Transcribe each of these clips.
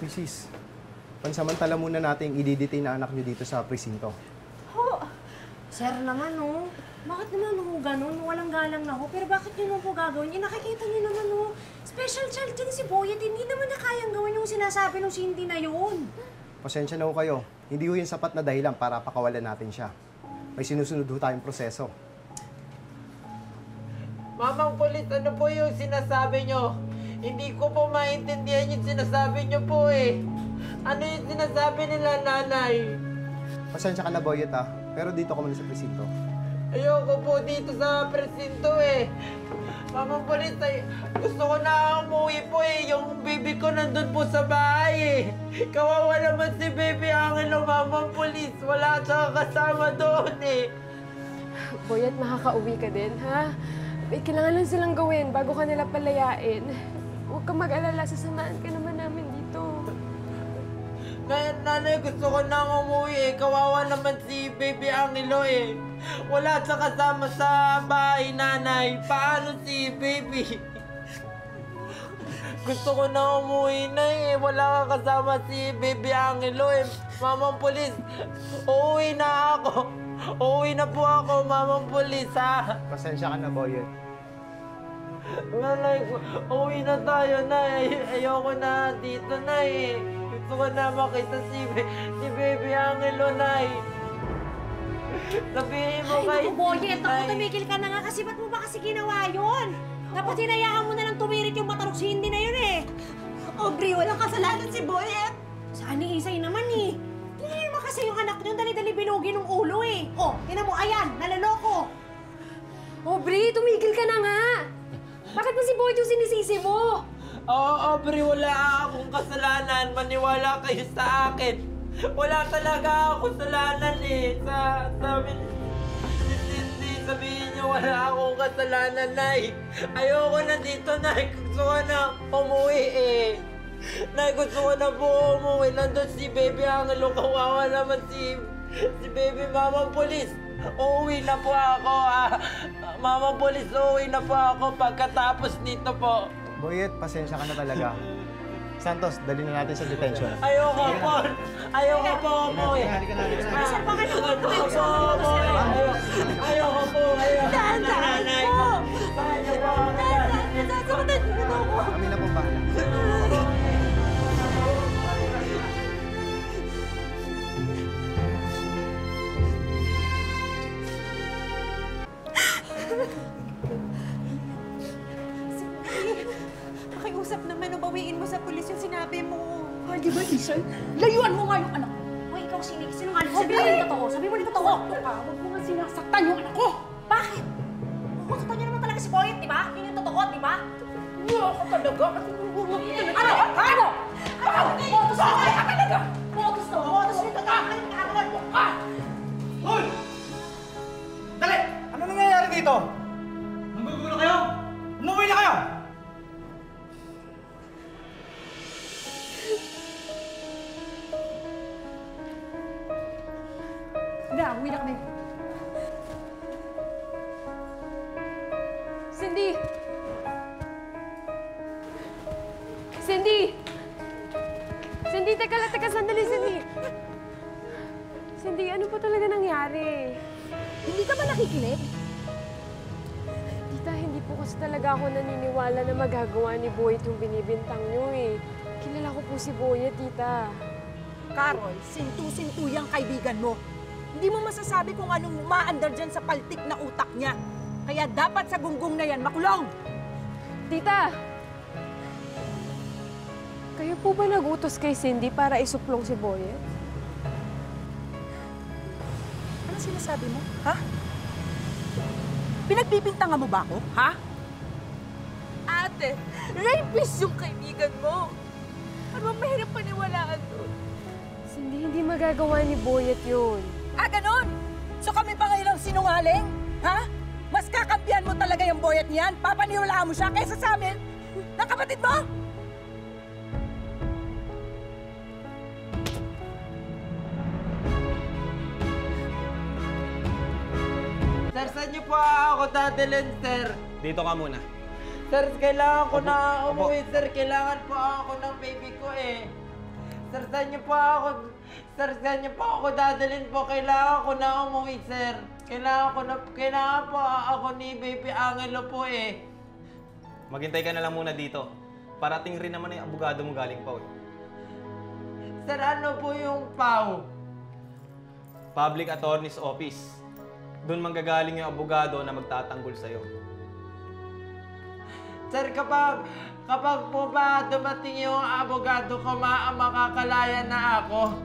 Mrs., pansamantala muna natin i-detain na anak niyo dito sa presinto. Ho! Sir naman, oh. Bakit naman ho ganun? Walang galang na ho. Pero bakit nyo naman po gagawin? Nakikita nyo naman, oh. Special child din si Boyet. Hindi naman niya kayang gawin yung sinasabi ng Cindy na yun. Pasensya na ho kayo. Hindi ho yung sapat na dahilan para pakawalan natin siya. May sinusunod ho tayong proseso. Mamang Pulis, ano po yung sinasabi nyo? Hindi ko po maintindihan yung sinasabi nyo po eh. Ano yung sinasabi nila, nanay? Pasensya ka na, Boyet, ha? Pero dito ka muna sa presinto. Ayoko po dito sa presinto eh. Mamang Pulis, gusto ko na umuwi po eh. Yung baby ko nandun po sa bahay eh. Kawawa naman si baby Angelo, Mamang Pulis. Wala siyang kasama doon eh. Boyet, makakauwi ka din, ha? May kailangan lang silang gawin bago ka nila palayain. Huwag kang mag-alala, sasamaan ka naman namin dito. Nanay, gusto ko na umuwi eh. Kawawa naman si baby Angelo eh. Wala siya kasama sa bahay, nanay. Paano si baby? Gusto ko na umuwi na eh. Wala ka kasama si baby Angelo eh. Mamang Pulis, uuwi na ako. Uuwi na po ako, Mamang Pulis, ha? Pasensya ka na, Boyet. Nanay, uuwi na tayo, Nay. Ayoko na dito, Nay. Gusto ko na makita si baby Angelo, Nay. Sabihin mo kay Ay, naku, Boyet. Ako, Nay. tumigil ka na nga kasi ba't mo ba kasi ginawa yun? Dapat hinayaan mo na lang tumirik yung mata ng Cindy na yun eh. Aubrey, walang kasalanan si Boyet. Saan ni Isay naman eh? Tingnan naman kasi yung anak niyo, dali-dali bilugin ng ulo eh. Oh, tinan mo, ayan, nalaloko. Aubrey, tumigil ka na nga! Bakit ba si Boyet yung sinisisi mo? Oo, Aubrey, wala akong kasalanan. Maniwala kayo sa akin. Wala talaga akong kasalanan eh. Sabi ni Cindy, sabihin niyo wala akong kasalanan, Nay. Ayoko na dito, Nay. Gusto ko na umuwi eh. Nay, gusto ko na po umuwi. Nandun si Baby Angelo. Kawawa naman si Baby Mamang Pulis. Uuwi na po ako, ah. Mamang Pulis, uuwi na po ako pagkatapos nito po. Boyet, pasensya ka na talaga. Santos, dali na natin sa detention. Ayoko po. Ayoko po umuwi. Sir, bakit naman po? Ayoko po umuwi. Ayoko po. Daan-daan po! Nasasaktan niyo na ako. Kami na pong bahala. Pakiusap naman o bawiin mo sa pulis yung sinabi mo. Ay, di ba, Isay? Layuan mo nga yung anak ko. Hoy, ikaw sinungaling. Sabi mo yung totoo. Sabi mo yung totoo. Huwag mo nga sinasaktan yung anak ko. Bakit? Gusto niyo naman talaga si Boyet, di ba? Yun yung totoo, di ba? Wala ka talaga. At tinulungan mo talaga. Ano? Ano? Botos mo ka talaga. Botos to. Botos yung totoo. Ano mo ka? Hoy! Dali! Ano nangyayari dito? Nanggugulo kayo? Umuwi na kayo! Hindi, uwi na kami. Cindy! Cindy! Cindy, teka sandali, Cindy. Cindy, ano pa talaga nangyari? Hindi ka ba nakikinig? Tita, hindi po kasi talaga ako naniniwala na magagawa ni Boyet yung binibintang niyo eh. Kilala ko po si Boyet, tita. Carol, sintu-sintu yung kaibigan mo. Hindi mo masasabi kung anong umaandar dyan sa paltik na utak niya. Kaya dapat sa gunggong na yan, makulong! Tita! Kayo po ba nagutos kay Cindy para isuplong si Boyet? Ano sinasabi mo, ha? Pinagbibintangan mo ba ako, ha? Ate, rapist yung kaibigan mo. Ano bang mahirap paniwalaan doon? Cindy, hindi magagawa ni Boyet yun. Ah, ganon? So kami pa ngayon ang sinungaling? Ha? Mas kakampihan mo talaga yung boyet niyan? Papaniwalaan mo siya kaysa sa amin? Ng kapatid mo? Sir, saan niyo po ako dadalhin, sir? Dito ka muna. Sir, kailangan ko na umuwi, sir. Kailangan po ako ng baby ko eh. Sir, saan niyo po ako... Sir, saan niyo po ako dadalhin po? Kailangan ko na umuwi, sir. Kailangan po ako ni Baby Angelo po eh. Maghintay ka na lang muna dito. Parating rin naman yung abogado mo galing pa. Sir, ano po yung PAW? Public Attorney's Office. Doon manggagaling yung abogado na magtatanggol sa'yo. Sir, kapag po ba dumating yung abogado ko, makakalaya na ako?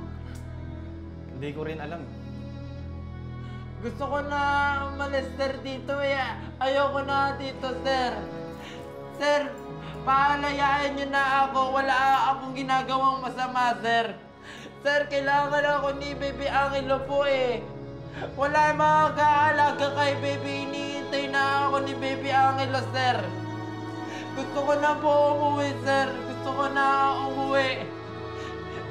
Hindi ko rin alam. Gusto ko na umalis, sir, dito eh. Ayoko na dito, sir. Sir, paalayain niyo na ako. Wala akong ginagawang masama, sir. Sir, kailangan ako ni Baby Angelo po eh. Wala mag-aalaga kay Baby. Iniintay na ako ni Baby Angelo, sir. Gusto ko na po umuwi, sir. Gusto ko na umuwi.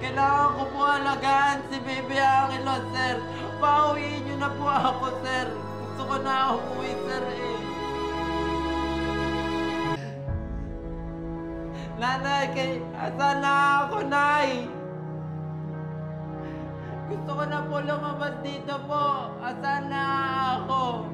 Kailangan ko po alagaan si Baby Angelo, sir. Pauwiin niyo na po ako, sir. Gusto ko na umuwi, sir, eh. Nanay, asan na ako, Nay? Gusto ko na po lumabas dito po. Asan na ako?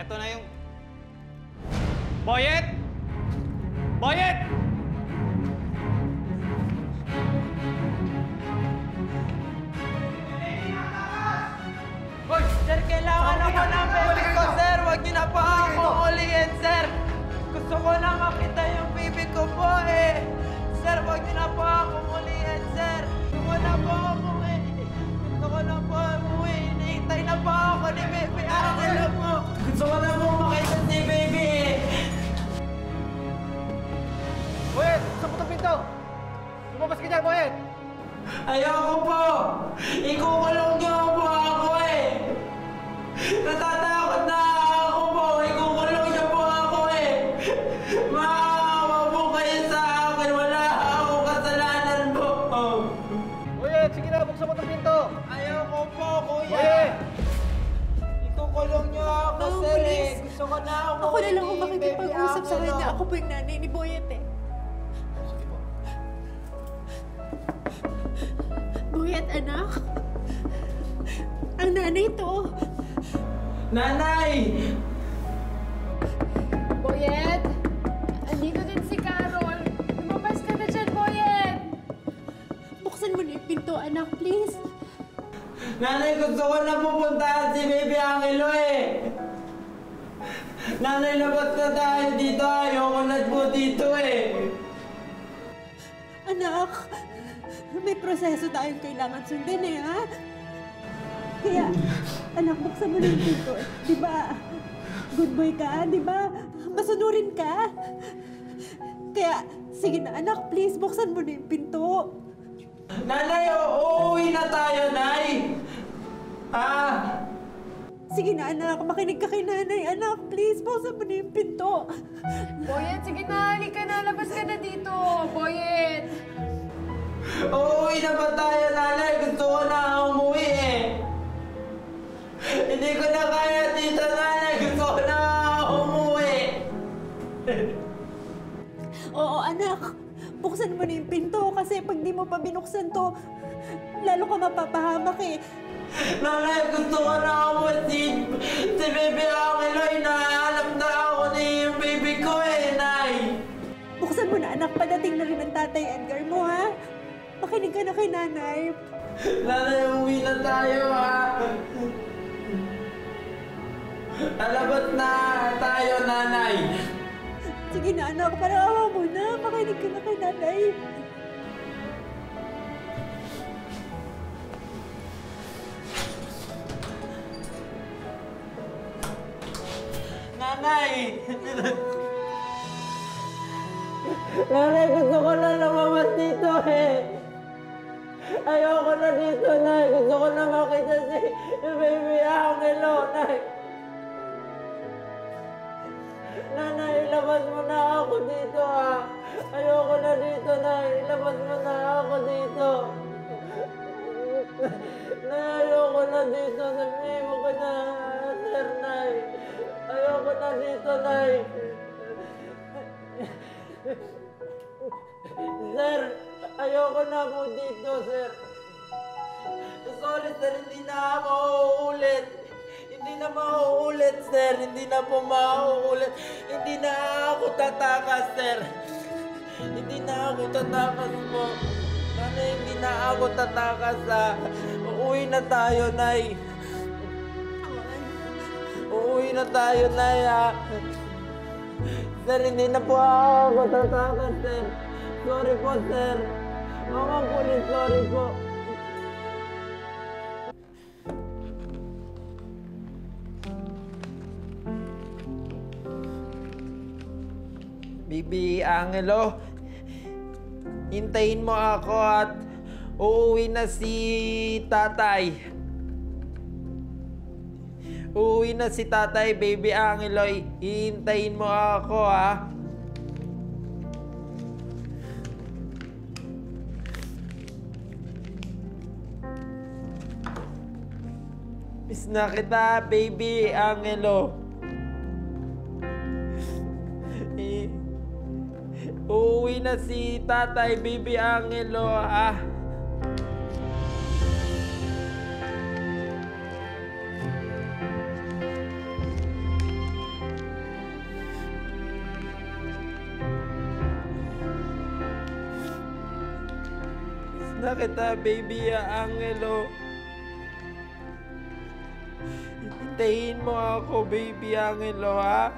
Eto na yung... Boyet! Boyet! Hoy, sir, kailangan ako ng baby ko, sir. Huwag niyo na po ako ulihin, sir. Gusto ko na makita yung baby ko po, eh. Sir, huwag niyo na po ako ulihin, sir. Gusto ko na po umuwi. Gusto ko na po umuwi. Hinihintay na po ako ni Baby Angelo po. Gusto ko na po makita si baby, eh. Boyet! Sa putong pinto! Lumabas ka dyan, Boyet! Ayoko po! Ikukulong niyo po ako eh! Natatakot na ako po! Ikukulong niyo po ako eh! Maawa po kayo sa akin! Wala akong kasalanan po! Boyet! Sige na, buksan mo itong pinto! Ayoko po, kuya! Boyet! Ikukulong niyo ako, sir eh! Gusto ko na ako Ako na lang ang makikipag-usap sa kanya. Ako po yung nanay ni Boyet eh. Boyet, anak. Ang nanay to. Nanay! Boyet! Andito din si Carol. Lumabas ka na dyan, Boyet! Buksan mo na yung pinto, anak, please. Nanay, gusto ko na pupuntahan si Baby Angelo eh! Nanay, labas na tayo dito. Ayoko na po dito eh! Anak, may proseso tayong kailangan sundin eh, ha? Kaya, anak, buksan mo na yung pinto. Di ba? Good boy ka, di ba? Masunurin ka. Kaya, sige na, anak, please, buksan mo na yung pinto. Nanay, uuwi na tayo, Nay! Ah! Sige na, anak, makinig ka kay nanay. Anak, please, buksan mo na yung pinto. Boyet, sige na, halika na. Labas ka na dito, Boyet! Uuwi na ba tayo, Nanay? Gusto ko na umuwi eh! Hindi ko na kaya dito, Nanay! Gusto ko na umuwi! Oo, anak. Buksan mo na yung pinto kasi pag di mo pa binuksan to, lalo ka mapapahamak eh. Nanay, gusto ko na umuwi si Baby Angelo. Hinahanap na ako ni yung baby ko eh, Nay! Buksan mo na, anak. Padating na rin ang tatay Edgar mo, ha? Makinig ka na kay nanay. Nanay, uwi na tayo, ha? Alabas na tayo, Nanay! Sige na, anak. Parang awa mo na. Makinig ka na kay nanay. Nanay! Nanay, gusto ko na lumabas dito eh. Ayoko na dito, Nay. Gusto ko na makita si baby Angelo, Nay. Nanay, ilabas mo na ako dito, ha. Ayoko na dito, Nay. Ilabas mo na ako dito. Nay, ayoko na dito. Sabihin mo ko na, Sir, Nay. Ayoko na dito, Nay. Sir, ayoko na po dito, sir. Sorry, sir, hindi na ako uulit. Hindi na mauulit, sir. Hindi na po mauulit. Hindi na ako tatakas, sir. Hindi na ako tatakas po. Nanay, hindi na ako tatakas, ha. Uuwi na tayo, Nay. Uuwi na tayo, Nay, ha. Sir, hindi na po ako tatakas, sir. Sorry po, sir. Mga pulis, sorry po. Bibi Angelo, hintayin mo ako at uuwi na si tatay. Uuwi na si tatay, Baby Angelo. Hihintayin mo ako, ha? Miss na kita, Baby Angelo. Uuwi na si tatay, Baby Angelo, ha? Miss na kita, Baby Angelo. Hintayin mo ako, Baby Angelo, ha?